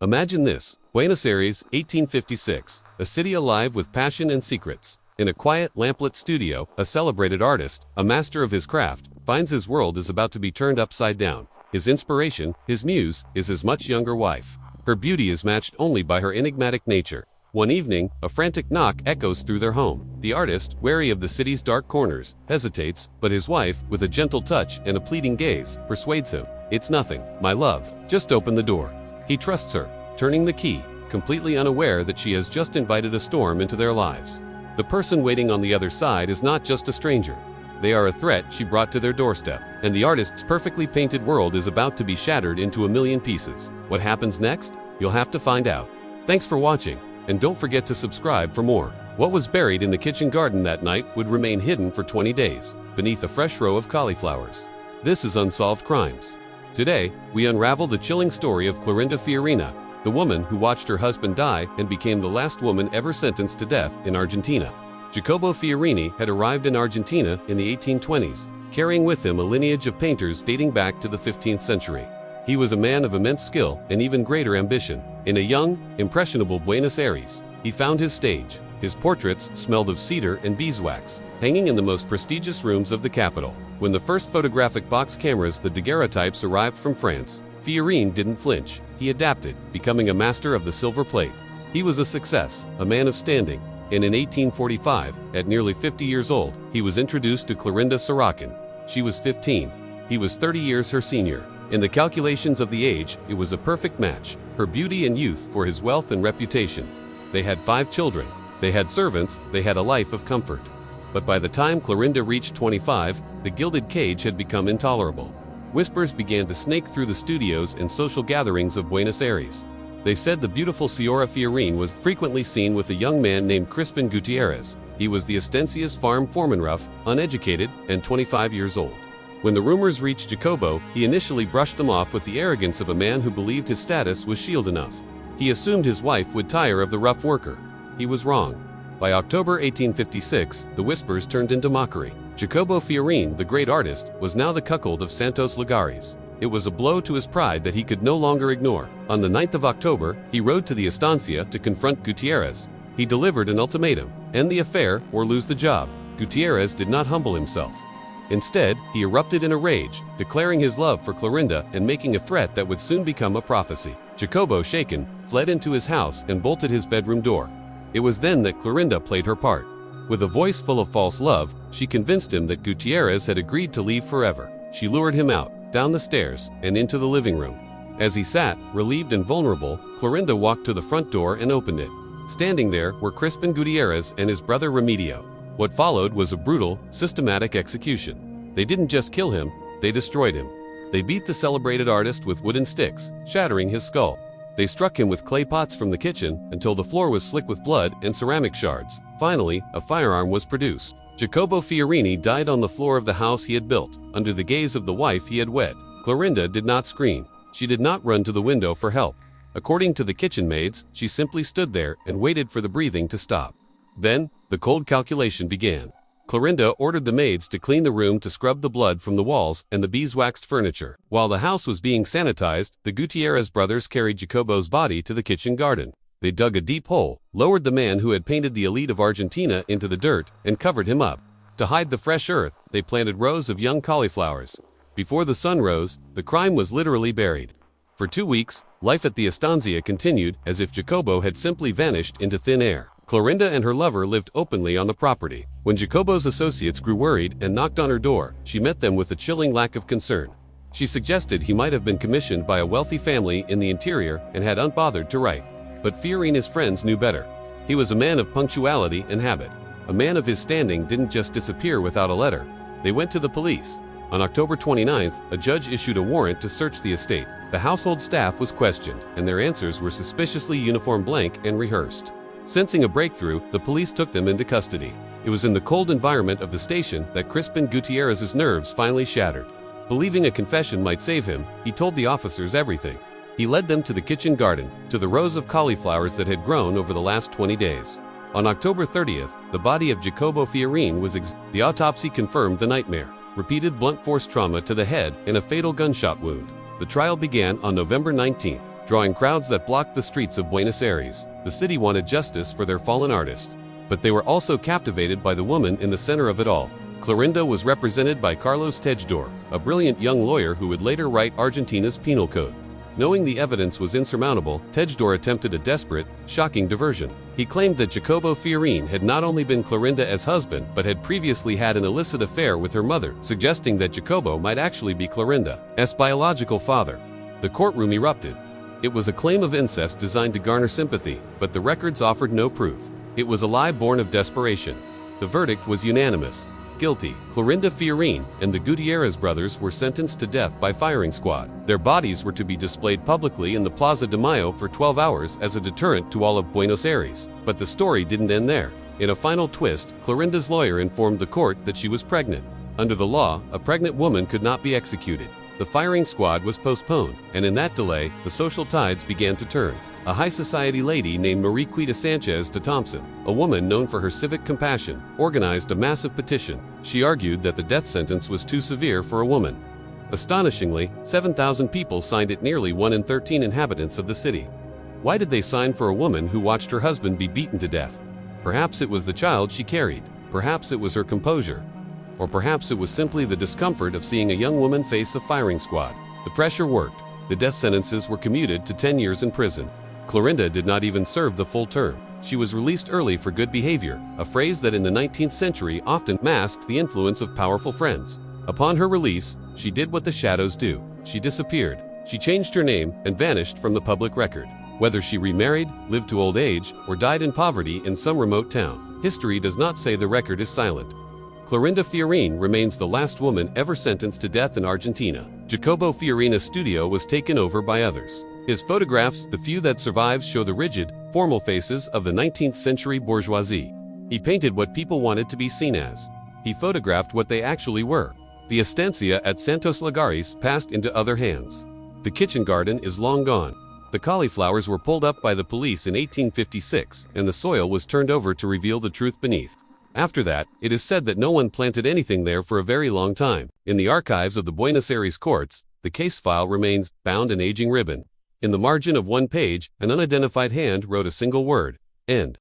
Imagine this: Buenos Aires, 1856, a city alive with passion and secrets. In a quiet, lamplit studio, a celebrated artist, a master of his craft, finds his world is about to be turned upside down. His inspiration, his muse, is his much younger wife. Her beauty is matched only by her enigmatic nature. One evening, a frantic knock echoes through their home. The artist, wary of the city's dark corners, hesitates, but his wife, with a gentle touch and a pleading gaze, persuades him. "It's nothing, my love. Just open the door." He trusts her, turning the key, completely unaware that she has just invited a storm into their lives. The person waiting on the other side is not just a stranger. They are a threat she brought to their doorstep, and the artist's perfectly painted world is about to be shattered into a million pieces. What happens next? You'll have to find out. Thanks for watching, and don't forget to subscribe for more. What was buried in the kitchen garden that night would remain hidden for 20 days, beneath a fresh row of cauliflowers. This is Unsolved Crimes. Today, we unravel the chilling story of Clarinda Fiorini, the woman who watched her husband die and became the last woman ever sentenced to death in Argentina. Jacobo Fiorini had arrived in Argentina in the 1820s, carrying with him a lineage of painters dating back to the 15th century. He was a man of immense skill and even greater ambition. In a young, impressionable Buenos Aires, he found his stage. His portraits smelled of cedar and beeswax, hanging in the most prestigious rooms of the capital. When the first photographic box cameras, the daguerreotypes, arrived from France, Fiorini didn't flinch. He adapted, becoming a master of the silver plate. He was a success, a man of standing, and in 1845, at nearly 50 years old, he was introduced to Clarinda Fiorini. She was 15. He was 30 years her senior. In the calculations of the age, it was a perfect match, her beauty and youth for his wealth and reputation. They had 5 children. They had servants, they had a life of comfort. But by the time Clarinda reached 25, the gilded cage had become intolerable. Whispers began to snake through the studios and social gatherings of Buenos Aires. They said the beautiful Signora Fiorini was frequently seen with a young man named Crispin Gutierrez. He was the Estancia's farm foreman, rough, uneducated, and 25 years old. When the rumors reached Jacobo, he initially brushed them off with the arrogance of a man who believed his status was shield enough. He assumed his wife would tire of the rough worker. He was wrong. By October 1856, the whispers turned into mockery. Jacobo Fiorini, the great artist, was now the cuckold of Santos Lagares. It was a blow to his pride that he could no longer ignore. On the 9th of October, he rode to the Estancia to confront Gutierrez. He delivered an ultimatum: end the affair or lose the job. Gutierrez did not humble himself. Instead, he erupted in a rage, declaring his love for Clarinda and making a threat that would soon become a prophecy. Jacobo, shaken, fled into his house and bolted his bedroom door. It was then that Clarinda played her part. With a voice full of false love, she convinced him that Gutierrez had agreed to leave forever. She lured him out, down the stairs, and into the living room. As he sat, relieved and vulnerable, Clarinda walked to the front door and opened it. Standing there were Crispin Gutierrez and his brother Remedio. What followed was a brutal, systematic execution. They didn't just kill him, they destroyed him. They beat the celebrated artist with wooden sticks, shattering his skull. They struck him with clay pots from the kitchen until the floor was slick with blood and ceramic shards. Finally, a firearm was produced. Jacobo Fiorini died on the floor of the house he had built, under the gaze of the wife he had wed. Clarinda did not scream. She did not run to the window for help. According to the kitchen maids, she simply stood there and waited for the breathing to stop. Then, the cold calculation began. Clarinda ordered the maids to clean the room, to scrub the blood from the walls and the beeswaxed furniture. While the house was being sanitized, the Gutierrez brothers carried Jacobo's body to the kitchen garden. They dug a deep hole, lowered the man who had painted the elite of Argentina into the dirt, and covered him up. To hide the fresh earth, they planted rows of young cauliflowers. Before the sun rose, the crime was literally buried. For 2 weeks, life at the Estancia continued as if Jacobo had simply vanished into thin air. Clarinda and her lover lived openly on the property. When Jacobo's associates grew worried and knocked on her door, she met them with a chilling lack of concern. She suggested he might have been commissioned by a wealthy family in the interior and had unbothered to write. But Fiorini's friends knew better. He was a man of punctuality and habit. A man of his standing didn't just disappear without a letter. They went to the police. On October 29th, a judge issued a warrant to search the estate. The household staff was questioned, and their answers were suspiciously uniform, blank, and rehearsed. Sensing a breakthrough, the police took them into custody. It was in the cold environment of the station that Crispin Gutierrez's nerves finally shattered. Believing a confession might save him, he told the officers everything. He led them to the kitchen garden, to the rows of cauliflowers that had grown over the last 20 days. On October 30th, the body of Jacobo Fiorini was The autopsy confirmed the nightmare: repeated blunt force trauma to the head and a fatal gunshot wound. The trial began on November 19th. drawing crowds that blocked the streets of Buenos Aires. The city wanted justice for their fallen artist. But they were also captivated by the woman in the center of it all. Clarinda was represented by Carlos Tejedor, a brilliant young lawyer who would later write Argentina's penal code. Knowing the evidence was insurmountable, Tejedor attempted a desperate, shocking diversion. He claimed that Jacobo Fiorini had not only been Clarinda's husband but had previously had an illicit affair with her mother, suggesting that Jacobo might actually be Clarinda's biological father. The courtroom erupted. It was a claim of incest designed to garner sympathy, but the records offered no proof. It was a lie born of desperation. The verdict was unanimous. Guilty. Clarinda Fiorini and the Gutierrez brothers were sentenced to death by firing squad. Their bodies were to be displayed publicly in the Plaza de Mayo for 12 hours as a deterrent to all of Buenos Aires. But the story didn't end there. In a final twist, Clarinda's lawyer informed the court that she was pregnant. Under the law, a pregnant woman could not be executed. The firing squad was postponed, and in that delay, the social tides began to turn. A high society lady named Mariquita Sanchez de Thompson, a woman known for her civic compassion, organized a massive petition. She argued that the death sentence was too severe for a woman. Astonishingly, 7,000 people signed it, nearly 1 in 13 inhabitants of the city. Why did they sign for a woman who watched her husband be beaten to death? Perhaps it was the child she carried. Perhaps it was her composure. Or perhaps it was simply the discomfort of seeing a young woman face a firing squad. The pressure worked. The death sentences were commuted to 10 years in prison. Clarinda did not even serve the full term. She was released early for good behavior, a phrase that in the 19th century often masked the influence of powerful friends. Upon her release, she did what the shadows do. She disappeared. She changed her name and vanished from the public record. Whether she remarried, lived to old age, or died in poverty in some remote town, history does not say. The record is silent. Clarinda Fiorini remains the last woman ever sentenced to death in Argentina. Jacobo Fiorini's studio was taken over by others. His photographs, the few that survive, show the rigid, formal faces of the 19th century bourgeoisie. He painted what people wanted to be seen as. He photographed what they actually were. The estancia at Santos Lagares passed into other hands. The kitchen garden is long gone. The cauliflowers were pulled up by the police in 1856, and the soil was turned over to reveal the truth beneath. After that, it is said that no one planted anything there for a very long time. In the archives of the Buenos Aires courts, the case file remains, bound in aging ribbon. In the margin of one page, an unidentified hand wrote a single word: end.